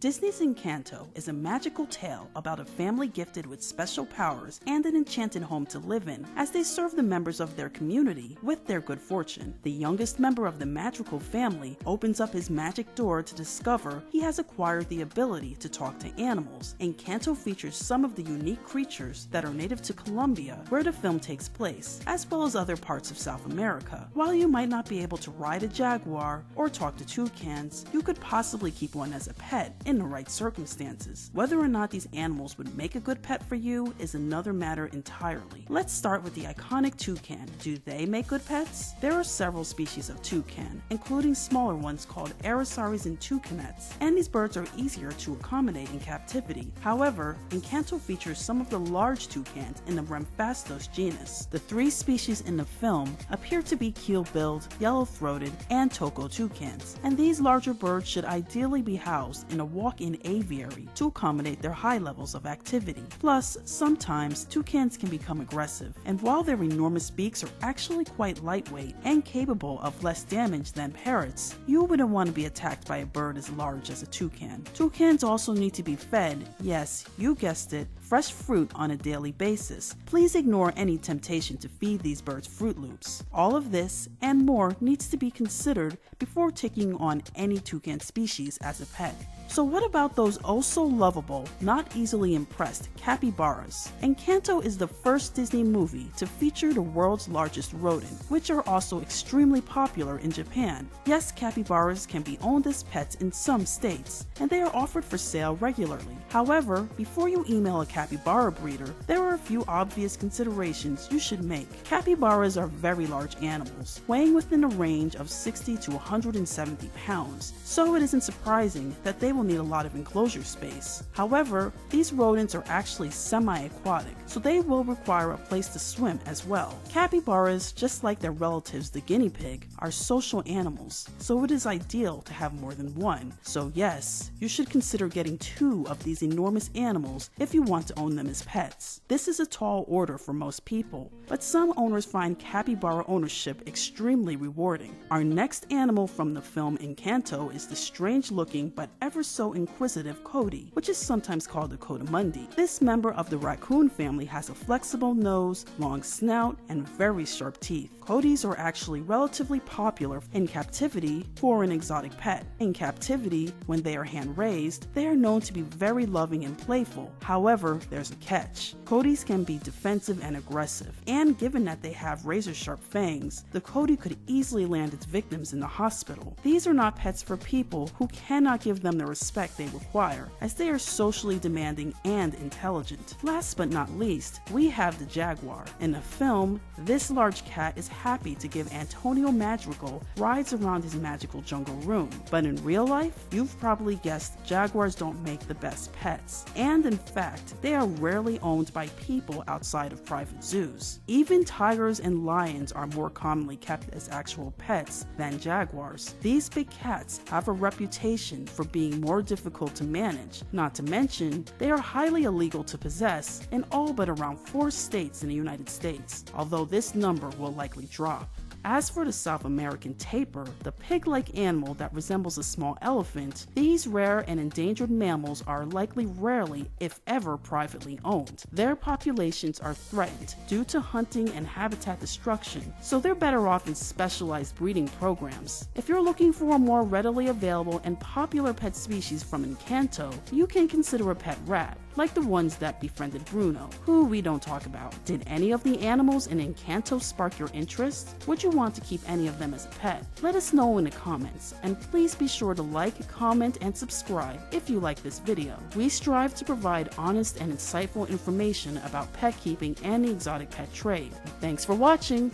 Disney's Encanto is a magical tale about a family gifted with special powers and an enchanted home to live in as they serve the members of their community with their good fortune. The youngest member of the magical family opens up his magic door to discover he has acquired the ability to talk to animals. Encanto features some of the unique creatures that are native to Colombia, where the film takes place, as well as other parts of South America. While you might not be able to ride a Jaguar or talk to toucans, you could possibly keep one as a pet in the right circumstances. Whether or not these animals would make a good pet for you is another matter entirely. Let's start with the iconic toucan. Do they make good pets? There are several species of toucan, including smaller ones called erisaries and toucanettes, and these birds are easier to accommodate in captivity. However, Encanto features some of the large toucans in the Ramphastos genus. The three species in the film appear to be keel-billed, yellow-throated, and toco toucans, and these larger birds should ideally be housed in a walk-in aviary to accommodate their high levels of activity. Plus, sometimes toucans can become aggressive, and while their enormous beaks are actually quite lightweight and capable of less damage than parrots, you wouldn't want to be attacked by a bird as large as a toucan. Toucans also need to be fed, yes, you guessed it, fresh fruit on a daily basis. Please ignore any temptation to feed these birds Fruit Loops. All of this and more needs to be considered before taking on any toucan species as a pet. So what about those oh-so-lovable, not easily impressed capybaras? Encanto is the first Disney movie to feature the world's largest rodent, which are also extremely popular in Japan. Yes, capybaras can be owned as pets in some states, and they are offered for sale regularly. However, before you email a capybara breeder, there are a few obvious considerations you should make. Capybaras are very large animals, weighing within a range of 60 to 170 pounds, so it isn't surprising that they will need a lot of enclosure space. However, these rodents are actually semi-aquatic, so they will require a place to swim as well. Capybaras, just like their relatives the guinea pig, are social animals, so it is ideal to have more than one. So yes, you should consider getting 2 of these enormous animals if you want to own them as pets. This is a tall order for most people, but some owners find capybara ownership extremely rewarding. Our next animal from the film Encanto is the strange-looking but ever so inquisitive Cody, which is sometimes called a coatimundi. This member of the raccoon family has a flexible nose, long snout, and very sharp teeth. Codys are actually relatively popular in captivity for an exotic pet. In captivity, when they are hand-raised, they are known to be very loving and playful. However, there's a catch. Codys can be defensive and aggressive, and given that they have razor-sharp fangs, the Cody could easily land its victims in the hospital. These are not pets for people who cannot give them the respect they require, as they are socially demanding and intelligent. Last but not least, we have the Jaguar. In the film, this large cat is happy to give Antonio Madrigal rides around his magical jungle room. But in real life, you've probably guessed Jaguars don't make the best pets. And in fact, they are rarely owned by people outside of private zoos. Even tigers and lions are more commonly kept as actual pets than jaguars. These big cats have a reputation for being more difficult to manage. Not to mention, they are highly illegal to possess in all but around 4 states in the United States, although this number will likely drop. As for the South American tapir, the pig-like animal that resembles a small elephant, these rare and endangered mammals are likely rarely, if ever, privately owned. Their populations are threatened due to hunting and habitat destruction, so they're better off in specialized breeding programs. If you're looking for a more readily available and popular pet species from Encanto, you can consider a pet rat, like the ones that befriended Bruno, who we don't talk about. Did any of the animals in Encanto spark your interest? Would you want to keep any of them as a pet? Let us know in the comments, and please be sure to like, comment, and subscribe if you like this video. We strive to provide honest and insightful information about pet keeping and the exotic pet trade. Thanks for watching!